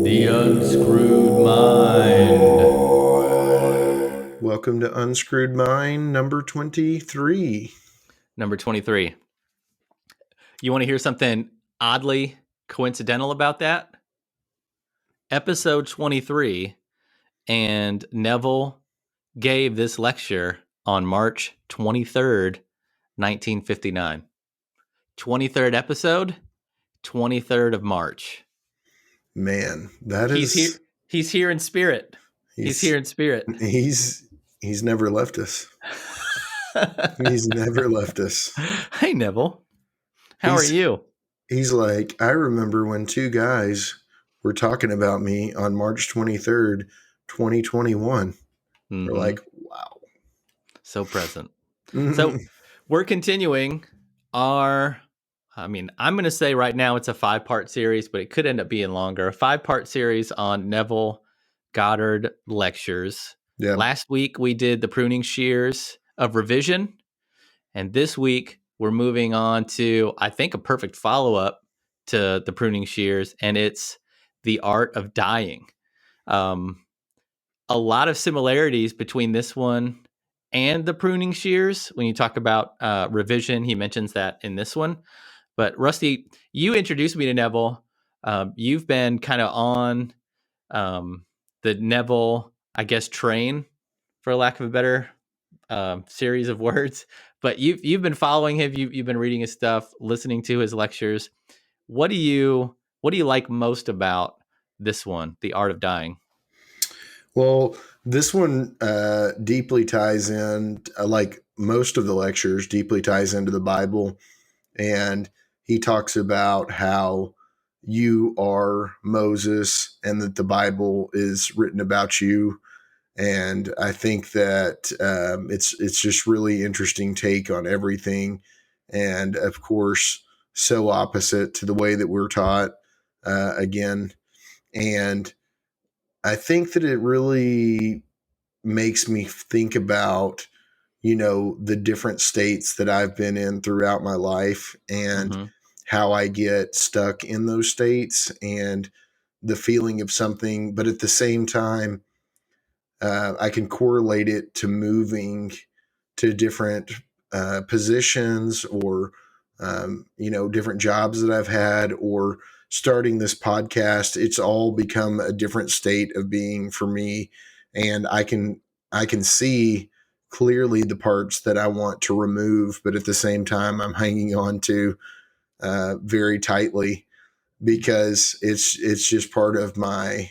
The Unscrewed Mind. Welcome to Unscrewed Mind number 23. Number 23. You want to hear something oddly coincidental about that? Episode 23, and Neville gave this lecture on March 23rd, 1959. 23rd episode, 23rd of March. Man, that He's is... here. He's here in spirit. He's here in spirit. He's never left us. He's never left us. Hey, Neville. How are you? He's like, I remember when two guys were talking about me on March 23rd, 2021. We're like, wow. So present. So we're continuing our, I'm going to say right now it's a 5-part series, but it could end up being longer. A 5-part series on Neville Goddard lectures. Yeah. Last week we did the pruning shears of revision. And this week we're moving on to, I think, a perfect follow-up to the pruning shears, and it's the art of dying. A lot of similarities between this one and the pruning shears. When you talk about revision, he mentions that in this one. But Rusty, you introduced me to Neville. You've been kind of on the Neville, I guess, train, for lack of a better series of words. But you've been following him. You've been reading his stuff, listening to his lectures. What do you like most about this one, The Art of Dying? Well, this one deeply ties in, like most of the lectures, deeply ties into the Bible. And he talks about how you are Moses and that the Bible is written about you. And I think that it's just really interesting take on everything. And of course, so opposite to the way that we're taught again. And I think that it really makes me think about, the different states that I've been in throughout my life and how I get stuck in those states and the feeling of something. But at the same time, I can correlate it to moving to different positions or, different jobs that I've had or starting this podcast. It's all become a different state of being for me. And I can see clearly the parts that I want to remove, but at the same time, I'm hanging on to very tightly because it's just part of my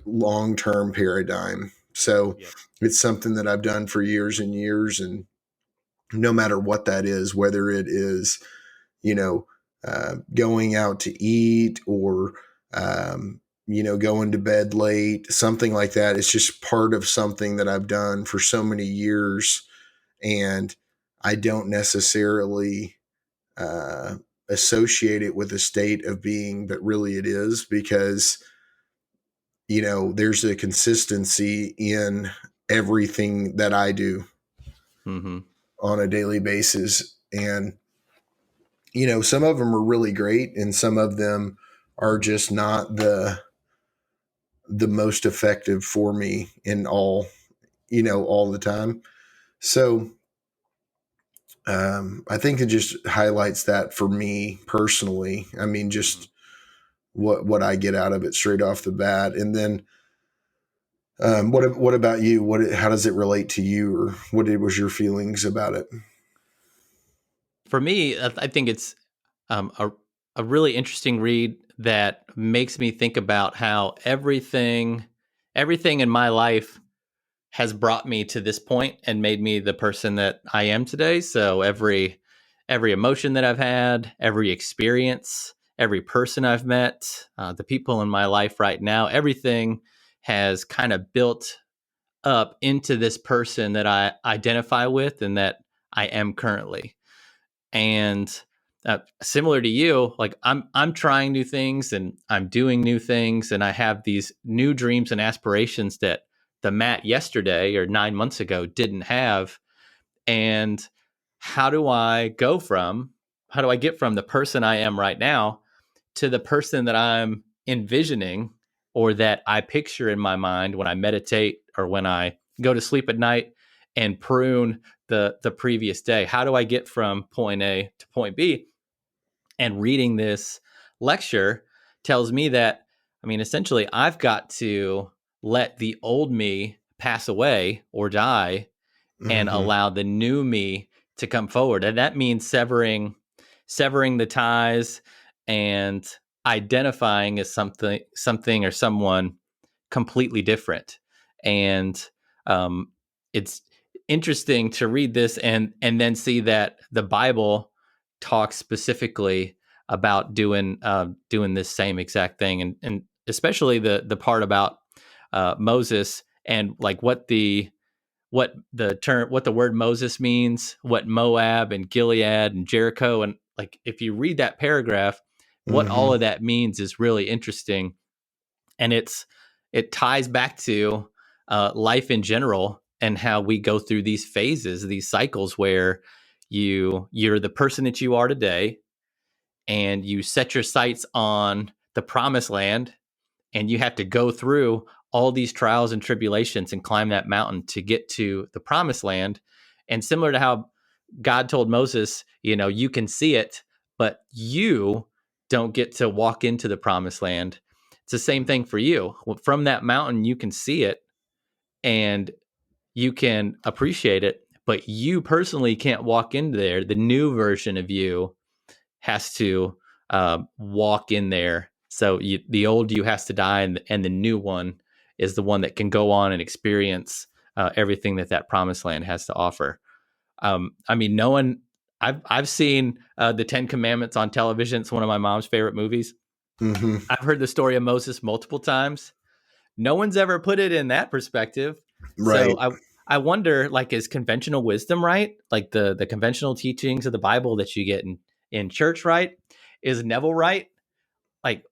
long-term paradigm. So It's something that I've done for years and years. And no matter what that is, whether it is, going out to eat or, going to bed late, something like that. It's just part of something that I've done for so many years. And I don't necessarily associate it with a state of being, but really it is because, there's a consistency in everything that I do on a daily basis. And, some of them are really great and some of them are just not the most effective for me in all the time. So I think it just highlights that for me personally. I mean, just what I get out of it straight off the bat. And then what about you? How does it relate to you, or what was your feelings about it? For me, I think it's a really interesting read that makes me think about how everything in my life has brought me to this point and made me the person that I am today. So every emotion that I've had, every experience, every person I've met, the people in my life right now, everything has kind of built up into this person that I identify with and that I am currently. And similar to you, like I'm trying new things and I'm doing new things, and I have these new dreams and aspirations that the Matt yesterday or 9 months ago didn't have. And how do I get from the person I am right now to the person that I'm envisioning or that I picture in my mind when I meditate or when I go to sleep at night and prune the previous day. How do I get from point A to point B? And reading this lecture tells me that, I mean, essentially, I've got to let the old me pass away or die and Mm-hmm. allow the new me to come forward. And that means severing the ties and identifying as something or someone completely different. And it's interesting to read this and then see that the Bible talks specifically about doing this same exact thing, and especially the part about Moses and like what the word Moses means, what Moab and Gilead and Jericho, and like if you read that paragraph, what all Mm-hmm. of that means is really interesting, and it ties back to life in general and how we go through these phases, these cycles where you're the person that you are today, and you set your sights on the promised land, and you have to go through all these trials and tribulations and climb that mountain to get to the promised land. And similar to how God told Moses, you can see it, but you don't get to walk into the promised land. It's the same thing for you. From that mountain, you can see it and you can appreciate it, but you personally can't walk into there. The new version of you has to walk in there. So the old you has to die, and the new one is the one that can go on and experience everything that promised land has to offer. I mean, no one. I've seen the Ten Commandments on television. It's one of my mom's favorite movies. Mm-hmm. I've heard the story of Moses multiple times. No one's ever put it in that perspective. So Right. I wonder, like, is conventional wisdom right? Like the conventional teachings of the Bible that you get in church, right? Is Neville right? Like,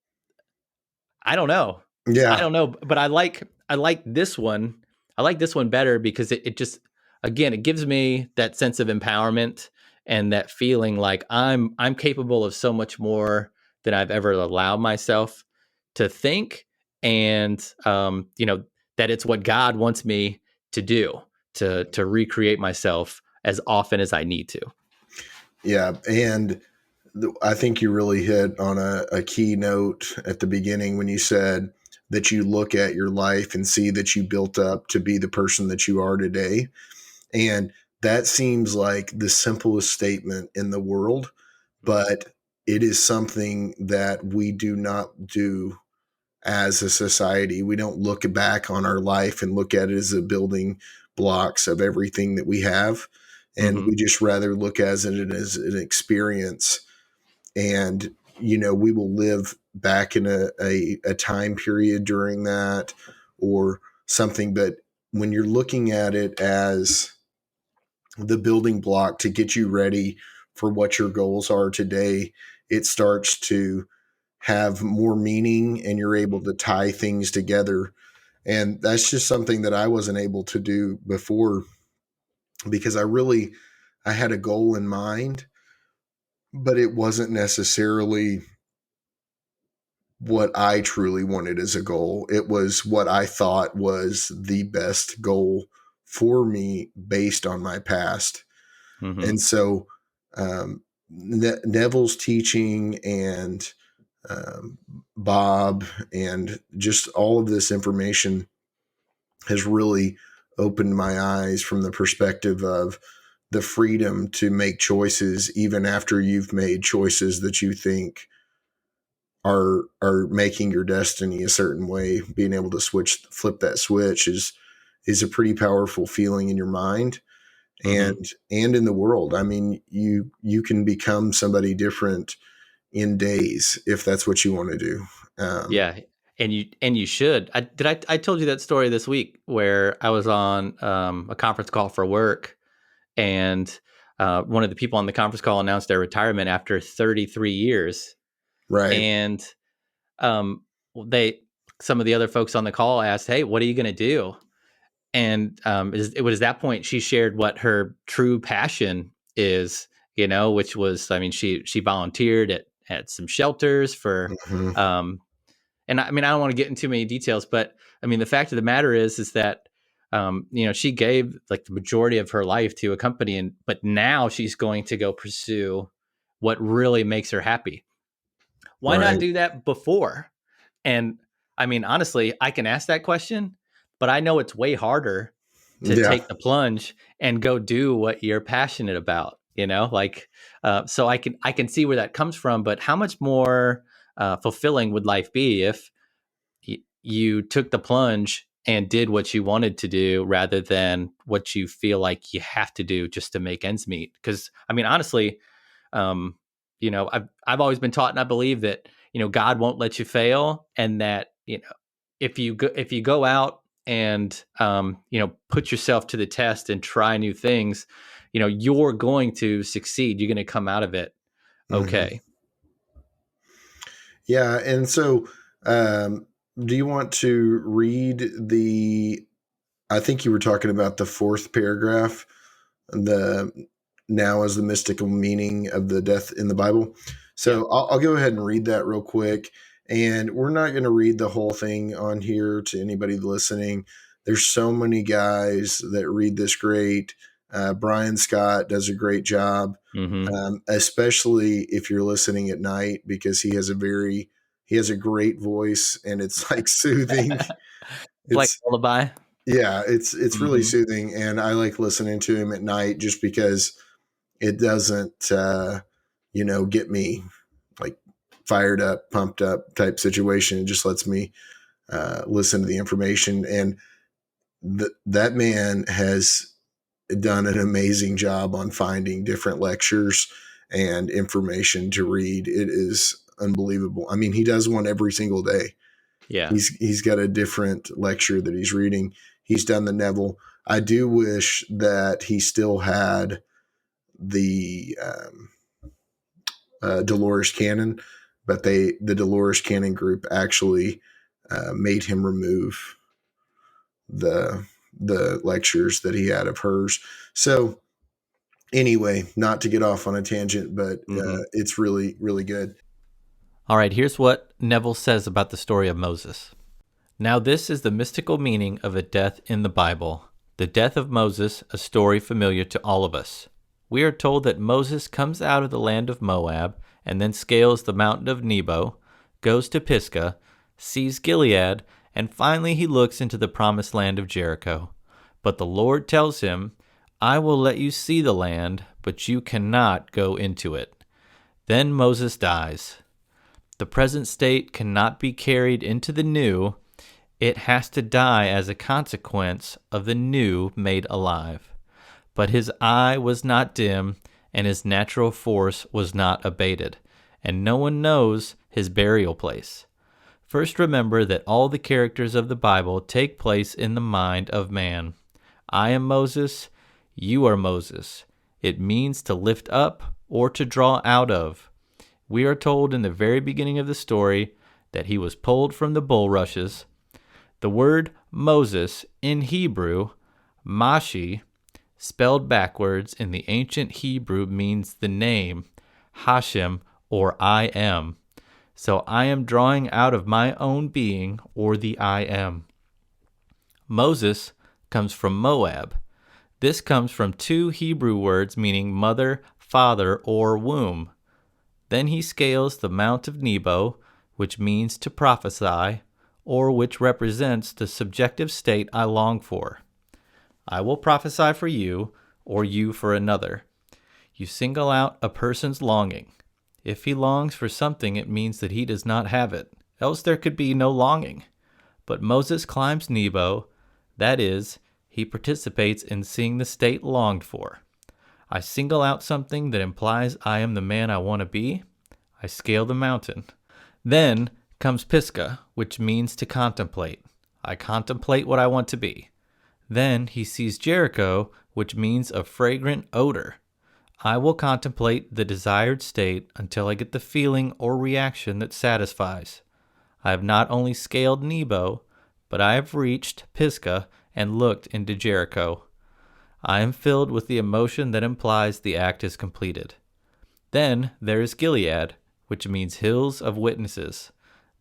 I don't know. I Yeah. don't know, but I like this one. I like this one better because it just, again, it gives me that sense of empowerment and that feeling like I'm capable of so much more than I've ever allowed myself to think, and that it's what God wants me to do, to recreate myself as often as I need to. Yeah. And I think you really hit on a key note at the beginning when you said that you look at your life and see that you built up to be the person that you are today. And that seems like the simplest statement in the world, but it is something that we do not do as a society. We don't look back on our life and look at it as a building blocks of everything that we have. And Mm-hmm. we just rather look at it as an experience. And, we will live back in a time period during that or something. But when you're looking at it as the building block to get you ready for what your goals are today, it starts to have more meaning and you're able to tie things together. And that's just something that I wasn't able to do before because I had a goal in mind, but it wasn't necessarily what I truly wanted as a goal. It was what I thought was the best goal for me based on my past. Mm-hmm. And so Neville's teaching and um, Bob and just all of this information has really opened my eyes from the perspective of the freedom to make choices even after you've made choices that you think are making your destiny a certain way. Being able to flip that switch is a pretty powerful feeling in your mind Mm-hmm. and in the world. I mean, you can become somebody different in days if that's what you want to do. Yeah, and you should. I told you that story this week where I was on a conference call for work, and one of the people on the conference call announced their retirement after 33 years, Right. and um, they some of the other folks on the call asked, "Hey, what are you going to do?" And it was at that point she shared what her true passion is, which was, I mean, she volunteered at some shelters for Hmm. um, and I mean, I don't want to get into too many details, but I mean, the fact of the matter is that, she gave like the majority of her life to a company, but now she's going to go pursue what really makes her happy. Why not Right. do that before? And I mean, honestly, I can ask that question, but I know it's way harder to Yeah. take the plunge and go do what you're passionate about, like, so I can see where that comes from, but how much more fulfilling would life be if you took the plunge and did what you wanted to do rather than what you feel like you have to do just to make ends meet? Because I mean, honestly, um, I've always been taught, and I believe that God won't let you fail, and that if you go out and put yourself to the test and try new things, you're going to succeed. You're going to come out of it Hmm. okay. Yeah. And so, um, do you want to read I think you were talking about the fourth paragraph, the now is the mystical meaning of the death in the Bible. Yeah. So I'll go ahead and read that real quick. And we're not going to read the whole thing on here to anybody listening. There's so many guys that read this great. Brian Scott does a great job, Mm-hmm. especially if you're listening at night, because he has a great voice and it's like soothing. It's like It's a lullaby. yeah, it's really Mm-hmm. soothing, and I like listening to him at night just because it doesn't, get me like fired up, pumped up type situation. It just lets me listen to the information, and that man has done an amazing job on finding different lectures and information to read. It is unbelievable. I mean, he does one every single day. Yeah. He's got a different lecture that he's reading. He's done the Neville. I do wish that he still had the Dolores Cannon, but the Dolores Cannon group actually made him remove the lectures that he had of hers. So anyway, not to get off on a tangent, but Mm-hmm. it's really really good. All right, here's what Neville says about the story of Moses. Now, this is the mystical meaning of a death in the Bible, the death of Moses, a story familiar to all of us. We are told that Moses comes out of the land of Moab and then scales the mountain of Nebo, goes to Pisgah, sees Gilead, and finally he looks into the promised land of Jericho. But the Lord tells him, I will let you see the land, but you cannot go into it. Then Moses dies. The present state cannot be carried into the new. It has to die as a consequence of the new made alive. But his eye was not dim, and his natural force was not abated, and no one knows his burial place. First, remember that all the characters of the Bible take place in the mind of man. I am Moses, you are Moses. It means to lift up or to draw out of. We are told in the very beginning of the story that he was pulled from the bulrushes. The word Moses in Hebrew, Mashi, spelled backwards in the ancient Hebrew, means the name, Hashem, or I am. So I am drawing out of my own being, or the I am. Moses comes from Moab. This comes from two Hebrew words meaning mother, father, or womb. Then he scales the Mount of Nebo, which means to prophesy, or which represents the subjective state I long for. I will prophesy for you, or you for another. You single out a person's longing. If he longs for something, it means that he does not have it, else there could be no longing. But Moses climbs Nebo, that is, he participates in seeing the state longed for. I single out something that implies I am the man I want to be. I scale the mountain. Then comes Pisgah, which means to contemplate. I contemplate what I want to be. Then he sees Jericho, which means a fragrant odor. I will contemplate the desired state until I get the feeling or reaction that satisfies. I have not only scaled Nebo, but I have reached Pisgah and looked into Jericho. I am filled with the emotion that implies the act is completed. Then there is Gilead, which means hills of witnesses.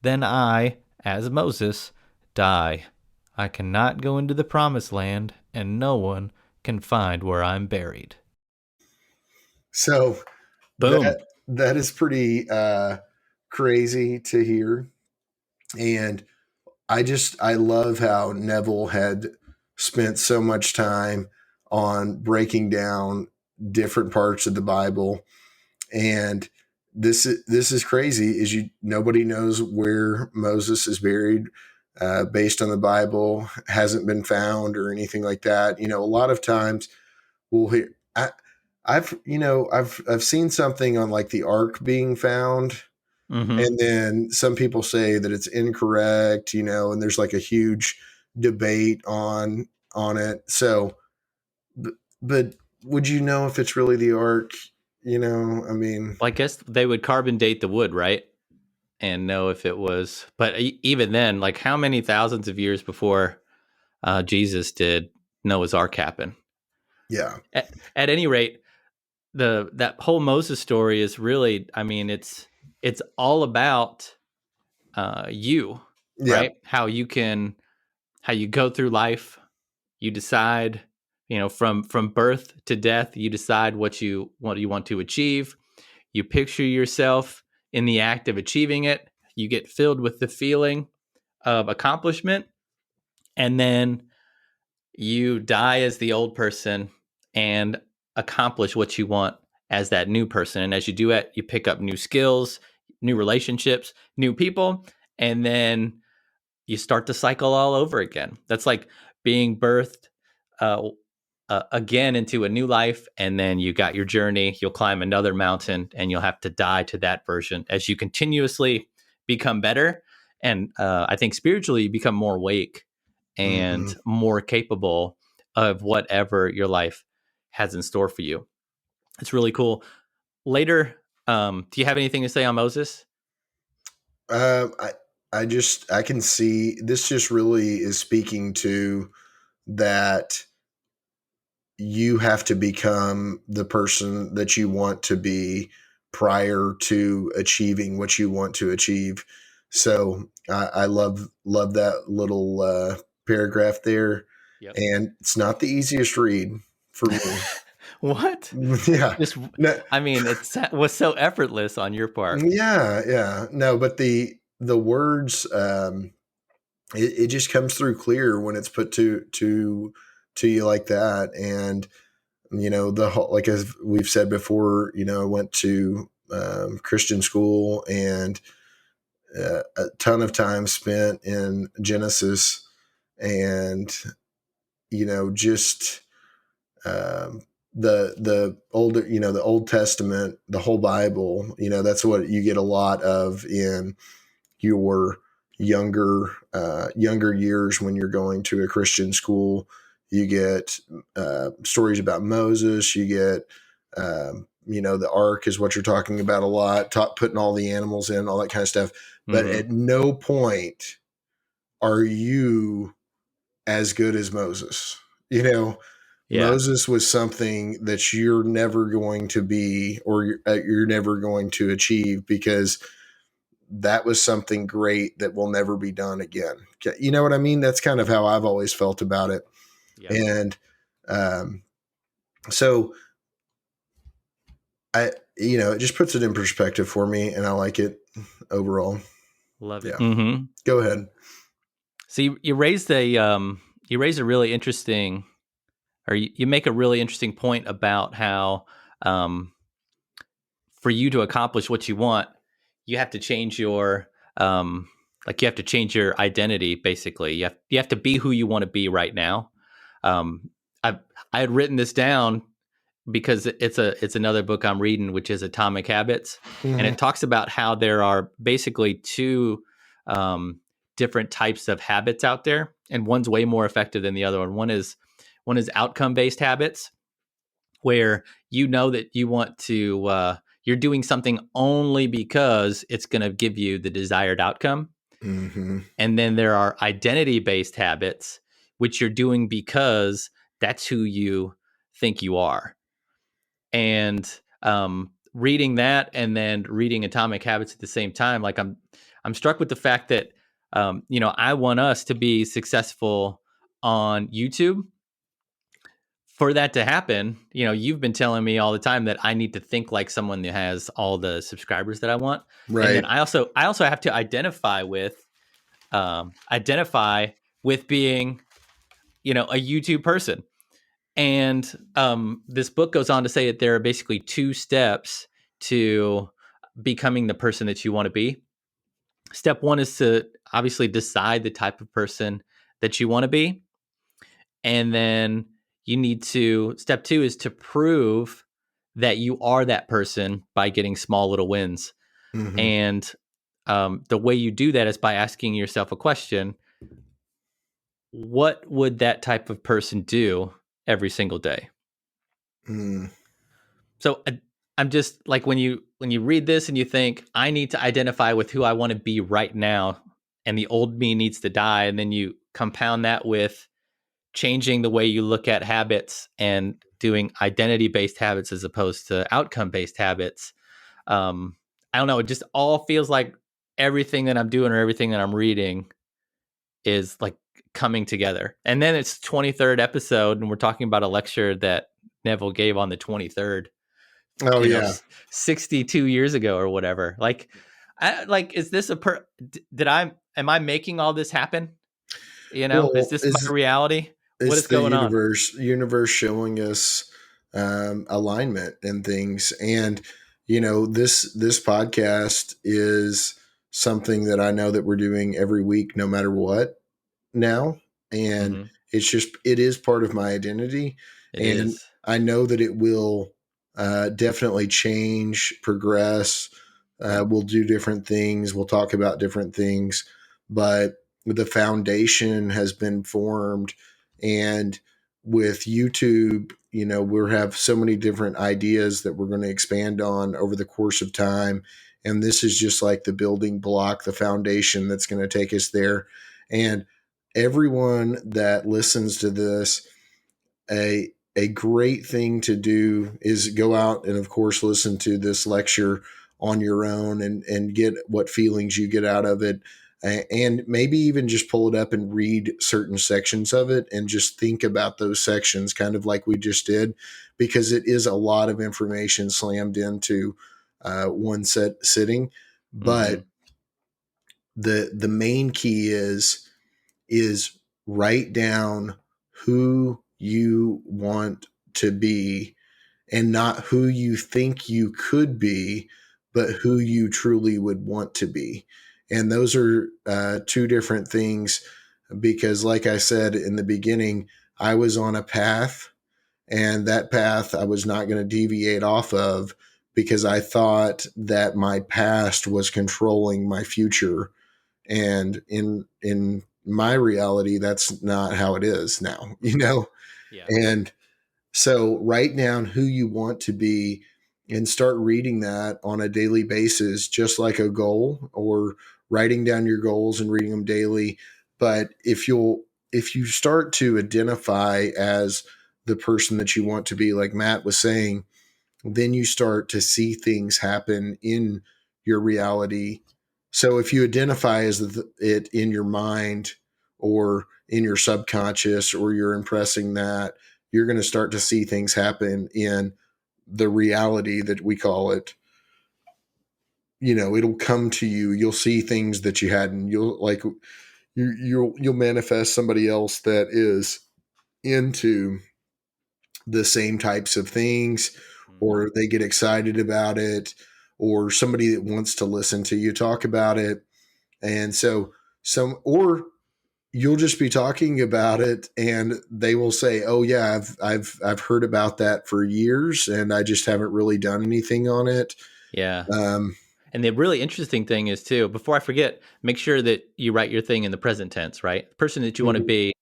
Then I, As Moses, die. I cannot go into the promised land, and no one can find where I'm buried. So Boom. that is pretty crazy to hear. And I love how Neville had spent so much time on breaking down different parts of the Bible. And this is crazy. Is nobody knows where Moses is buried, based on the Bible, hasn't been found or anything like that. A lot of times we'll hear. I've seen something on like the ark being found, Mm-hmm. and then some people say that it's incorrect, and there's like a huge debate on it. So, but would you know if it's really the ark? I mean, Well, I guess they would carbon date the wood, right? And know if it was. But even then, like how many thousands of years before Jesus did Noah's Ark happen? yeah, At any rate, that whole Moses story is really, I mean, it's all about you, yeah, right? How you go through life. You decide, from birth to death, you decide what you want to achieve. You picture yourself in the act of achieving it. You get filled with the feeling of accomplishment, and then you die as the old person and accomplish what you want as that new person. And as you do it, you pick up new skills, new relationships, new people, and then you start the cycle all over again. That's like being birthed uh, again into a new life, and then you got your journey. You'll climb another mountain, and you'll have to die to that version as you continuously become better. And I think spiritually, you become more awake hmm and more capable of whatever your life has in store for you. It's really cool. Later, do you have anything to say on Moses? I I can see this just really is speaking to that you have to become the person that you want to be prior to achieving what you want to achieve. So I love that little paragraph there, Yep. and it's not the easiest read for me. What? Yeah, Just, no, I mean, it was so effortless on your part. yeah, no, but the words, it just comes through clear when it's put to you like that. And the whole, like as we've said before, I went to Christian school, and a ton of time spent in Genesis, and just um, the older, the Old Testament, the whole Bible. That's what you get a lot of in your younger years when you're going to a Christian school. You get stories about Moses. You get the ark is what you're talking about a lot, putting all the animals in, all that kind of stuff. But Mm-hmm. at no point are you as good as Moses. Yeah. Moses was something that you're never going to be, or you're never going to achieve, because that was something great that will never be done again. You know what I mean? That's kind of how I've always felt about it. Yep. And um, so it just puts it in perspective for me, and I like it overall. Love it. Yeah. Mm-hmm. Go ahead. So you raised a really interesting, or you make a really interesting point about how um, for you to accomplish what you want, you have to change your you have to change your identity. Basically, you have to be who you want to be right now. Um, I had written this down because it's another book I'm reading, which is Atomic Habits, and Mm-hmm. it talks about how there are basically two um, different types of habits out there, and one's way more effective than the other one. One is outcome based habits, where you know that you want to you're doing something only because it's going to give you the desired outcome. Mm-hmm. And then there are identity based habits, which you're doing because that's who you think you are. And reading that and then reading Atomic Habits at the same time, like I'm struck with the fact that I want us to be successful on YouTube. For that to happen, you've been telling me all the time that I need to think like someone that has all the subscribers that I want. And then Right. I also have to identify with being, a YouTube person. And this book goes on to say that there are basically 2 steps to becoming the person that you want to be. Step 1 is to obviously decide the type of person that you want to be. And then step 2 is to prove that you are that person by getting small little wins. Mm-hmm. And the way you do that is by asking yourself a question: what would that type of person do every single day? Mm. So I'm just like, when you read this and you think, I need to identify with who I want to be right now, and the old me needs to die, and then you compound that with changing the way you look at habits and doing identity-based habits as opposed to outcome-based habits. I don't know. It just all feels like everything that I'm doing or everything that I'm reading is like coming together. And then it's 23rd episode, and we're talking about a lecture that Neville gave on the 23rd, Oh, yeah. 62 years ago or whatever. Like, is this am I making all this happen? Is Well, this my reality? What it's is the going on? universe showing us alignment and things. And this podcast is something that I know that we're doing every week, no matter what now. And Mm-hmm. it is part of my identity. It And is. I know that it will definitely change, progress. We'll do different things. We'll talk about different things, but the foundation has been formed. And with YouTube, we have so many different ideas that we're going to expand on over the course of time. And this is just like the building block, the foundation that's going to take us there. And everyone that listens to this, a great thing to do is go out and, of course, listen to this lecture on your own and get what feelings you get out of it. And maybe even just pull it up and read certain sections of it and just think about those sections, kind of like we just did, because it is a lot of information slammed into one sitting. Mm-hmm. But the main key is write down who you want to be, and not who you think you could be, but who you truly would want to be. And those are 2 different things, because like I said in the beginning, I was on a path, and that path I was not going to deviate off of, because I thought that my past was controlling my future. And in my reality, that's not how it is now, Yeah. And so write down who you want to be and start reading that on a daily basis, just like a goal, or writing down your goals and reading them daily. But if you start to identify as the person that you want to be, like Matt was saying, then you start to see things happen in your reality. So if you identify as it in your mind or in your subconscious, or you're impressing that, you're going to start to see things happen in the reality that we call it. It'll come to you. You'll see things that you hadn't. You'll manifest somebody else that is into the same types of things, Mm-hmm. or they get excited about it, or somebody that wants to listen to you talk about it. And so or you'll just be talking about it and they will say, "Oh yeah, I've heard about that for years and I just haven't really done anything on it." Yeah. Um, And the really interesting thing is, too, before I forget, make sure that you write your thing in the present tense, right? The person that you want to mhm. be,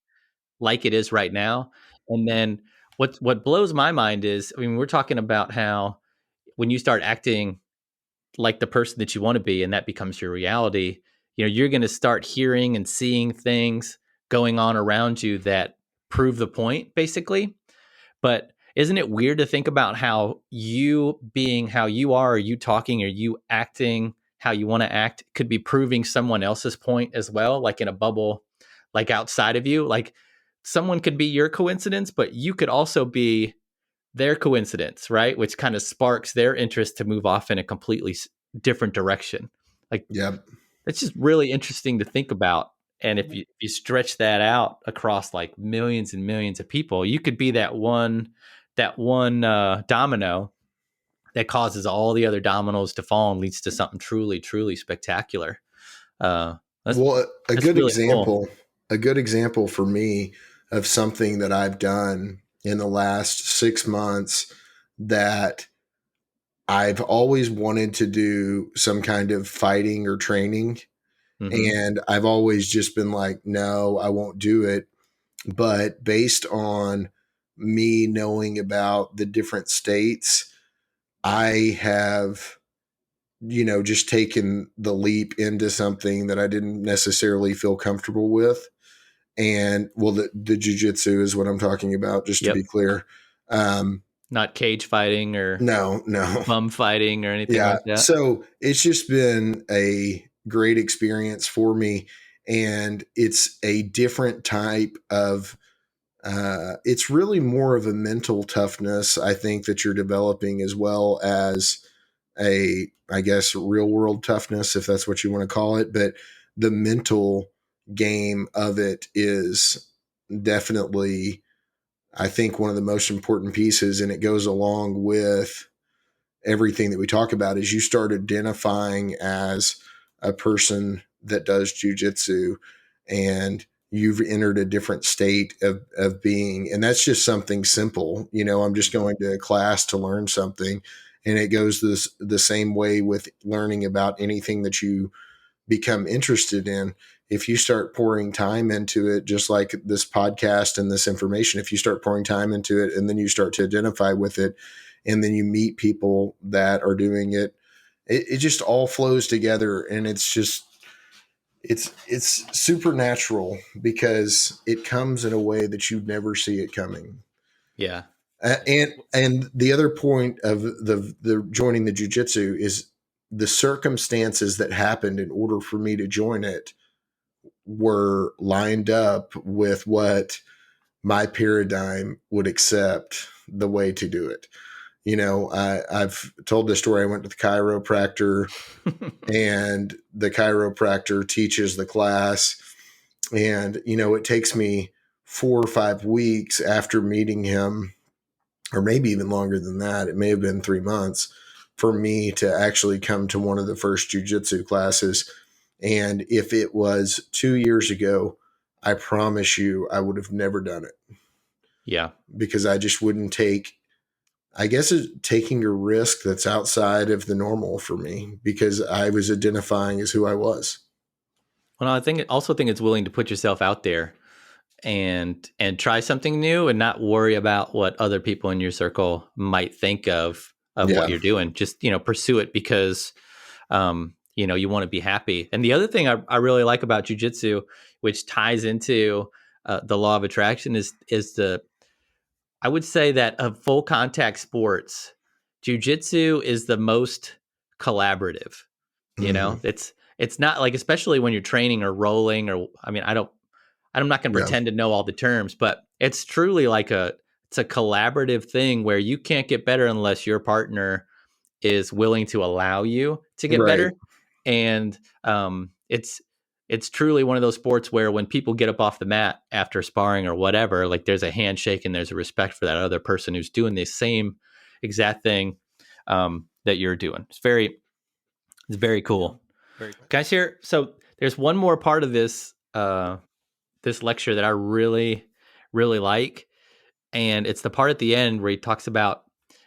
like it is right now. And then what blows my mind is, I mean, we're talking about how when you start acting like the person that you want to be, and that becomes your reality, you're going to start hearing and seeing things going on around you that prove the point, basically. But isn't it weird to think about how you being how you are, or you talking, or you acting how you want to act could be proving someone else's point as well, like in a bubble, like outside of you. Like someone could be your coincidence, but you could also be their coincidence, right? Which kind of sparks their interest to move off in a completely different direction. Like, Yep. it's just really interesting to think about. And if you stretch that out across like millions and millions of people, you could be that one domino that causes all the other dominoes to fall and leads to something truly, truly spectacular. Uh, that's Well, that's really cool. a good example for me of something that I've done in the last 6 months that I've always wanted to do some kind of fighting or training. Hmm. And I've always just been like, no, I won't do it. But based on me knowing about the different states, I have, just taken the leap into something that I didn't necessarily feel comfortable with. And well, the jujitsu is what I'm talking about, just to be Yep. clear. Not cage fighting or No, no. bum fighting or anything Yeah. like that. So it's just been a great experience for me. And it's a different type of, it's really more of a mental toughness, I think, that you're developing, as well as I guess, real world toughness, if that's what you want to call it. But the mental game of it is definitely, I think, one of the most important pieces. And it goes along with everything that we talk about, is you start identifying as a person that does jujitsu, and you've entered a different state of being. And that's just something simple. I'm just going to a class to learn something. And it goes the same way with learning about anything that you become interested in. If you start pouring time into it, just like this podcast and this information, if you start pouring time into it and then you start to identify with it, and then you meet people that are doing it, it just all flows together. And it's supernatural because it comes in a way that you'd never see it coming. Yeah. And the other point of the joining the jujitsu is the circumstances that happened in order for me to join it were lined up with what my paradigm would accept the way to do it. I've told this story. I went to the chiropractor, and the chiropractor teaches the class. And, it takes me 4 or 5 weeks after meeting him, or maybe even longer than that. It may have been 3 months for me to actually come to one of the first jujitsu classes. And if it was 2 years ago, I promise you, I would have never done it, Yeah. because I just wouldn't take, I guess, taking a risk that's outside of the normal for me, because I was identifying as who I was. Well, also think it's willing to put yourself out there and try something new and not worry about what other people in your circle might think of what Yeah. you're doing. Just, pursue it because you want to be happy. And the other thing I really like about jujitsu, which ties into the law of attraction, is I would say that of full contact sports, jujitsu is the most collaborative. Mm-hmm. It's not like, especially when you're training or rolling, or I'm not going to Yeah. pretend to know all the terms, but it's truly like it's a collaborative thing where you can't get better unless your partner is willing to allow you to get Right. better. And it's truly one of those sports where when people get up off the mat after sparring or whatever, like there's a handshake and there's a respect for that other person who's doing the same exact thing that you're doing. It's very cool. Guys, here, so there's one more part of this this lecture that I really, really like. And it's the part at the end where he talks about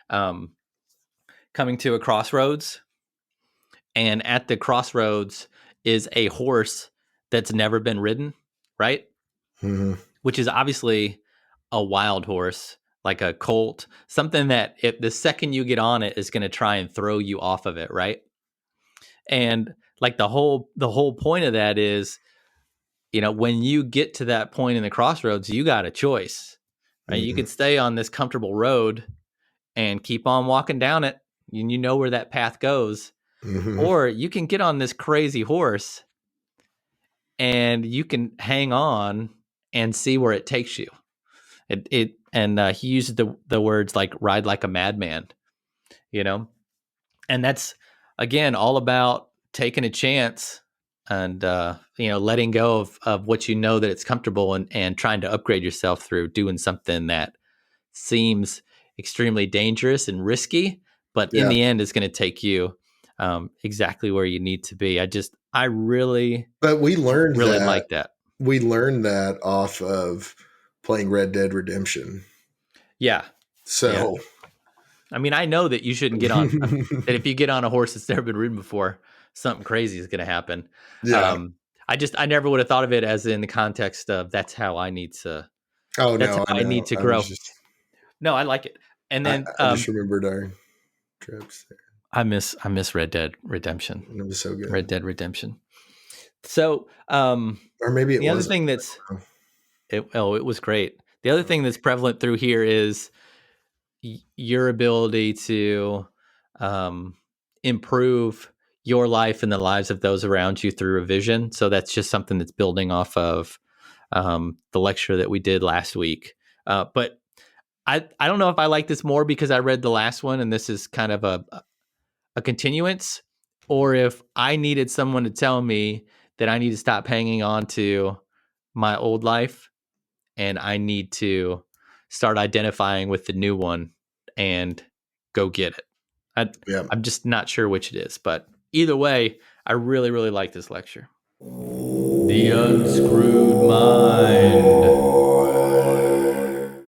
coming to a crossroads. And at the crossroads is a horse that's never been ridden, right? Mm-hmm. Which is obviously a wild horse, like a colt, something that if the second you get on it is going to try and throw you off of it, right? And like the whole point of that is, when you get to that point in the crossroads, you got a choice, right? You Mm-hmm. could stay on this comfortable road and keep on walking down it, and you know where that path goes. Hmm. or you can get on this crazy horse and you can hang on and see where it takes you. He used the words like ride like a madman, you know, and that's again all about taking a chance and letting go of what you know that it's comfortable, and trying to upgrade yourself through doing something that seems extremely dangerous and risky, but in Yeah. the end is going to take you exactly where you need to be. I really, But really like that. we learned that off of playing Red Dead Redemption. Yeah. Yeah. So I mean, I know that you shouldn't get on, that if you get on a horse that's never been ridden before, something crazy is going to happen. yeah. Um, I never would have thought of it as in the context of Oh that's no, I how I need know. to I was grow. just No, I like it. And I, then I just remembered our trips there. I miss Red Dead Redemption. It was so Red good. Dead Redemption. So, Or maybe it the other wasn't. thing it was great. The other thing that's prevalent through here is your ability to um, improve your life and the lives of those around you through revision. So that's just something that's building off of the lecture that we did last week. But I don't know if I like this more because I read the last one and this is kind of a continuance, or if I needed someone to tell me that I need to stop hanging on to my old life and I need to start identifying with the new one and go get it. Yeah. I'm just not sure which it is, but either way, I really, really like this lecture. The Unscrewed Mind.